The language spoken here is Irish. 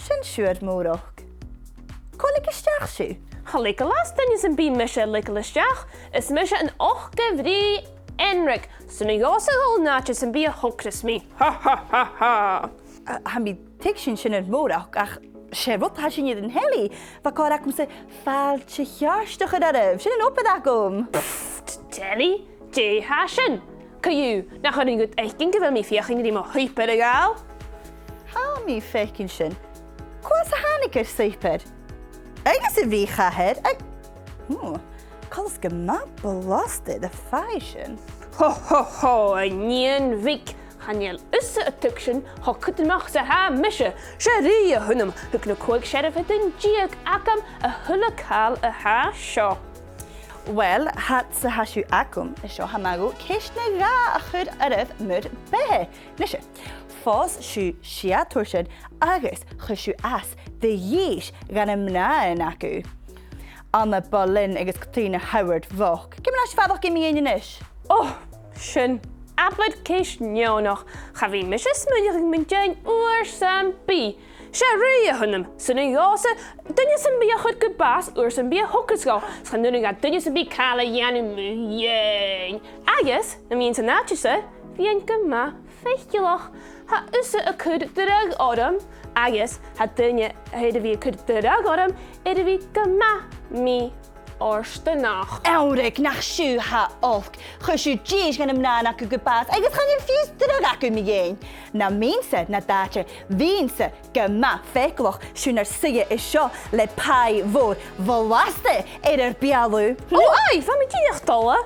Sin siwr mwrwch. Coleg ysdiach siw? Halikalas, dan is een misje likkelisjach. Is misje een ochke vri Eanraig. Sun een jose hol naatjes en be hokris me. Ha ha ha ha. Han mi tiksin sin mwrwch, ach sefod ha sin yn heli. Fa cor ac se falche hiarstach adarf. Sin yn oped acwm. Telly, J hashin. Caillou, na gaan een goed eiken gewil me fiaching die maar hyper egal. Ha mi fekin sin. Cwas a hanig syper? Agus y fi chahed, cols gyma belasted y fashion. Ho ho ho, een week. Gaan je usse a tukshin, ho kutmach se ha misje. Sharia hunum, huk na koig sheriff het een jiak akam a hulakal a ha sho. Wel, hat se hashu acum, y sio hamagu, cesh na ra a chyd araf myd behe. Nishe, fos siw sia twrsyn, agos chyshu as, the yeesh gan ymna yn acu. Am y bolyn agos Ctina Howard foch. Gymyn as fadoch gym i ein ish? Oh, shin. Ablad cesh nionoch. Ga fi misje smullig mynd jain oor sam bi. Sharia hunum, sy'n ei osa, dyna sy'n bia chyd gybas o'r sy'n bia hwcysgol. Sgan nhw'n gad dyna sy'n bia cael ei ian yn mwy'n. Agos, na mi'n sy'n natio sy, fi yn gyma ffeicilach. Ha ysa y cyd dyrag odom, agos, ha dyna hyd fi y cyd dyrag odom, edrych fi gyma mi o'r stynach. Eanraig nach siw ha olc, chyshu jish gan ymna ac y gybas, agos chan i'n ffiws dyrag ac ym ein. Na mi'n sed na dacha, fi'n sed gyma ffeicloch siw na'r syga isio le pai fod folaste eda'r bialw. O, ai, fa mi diach dola?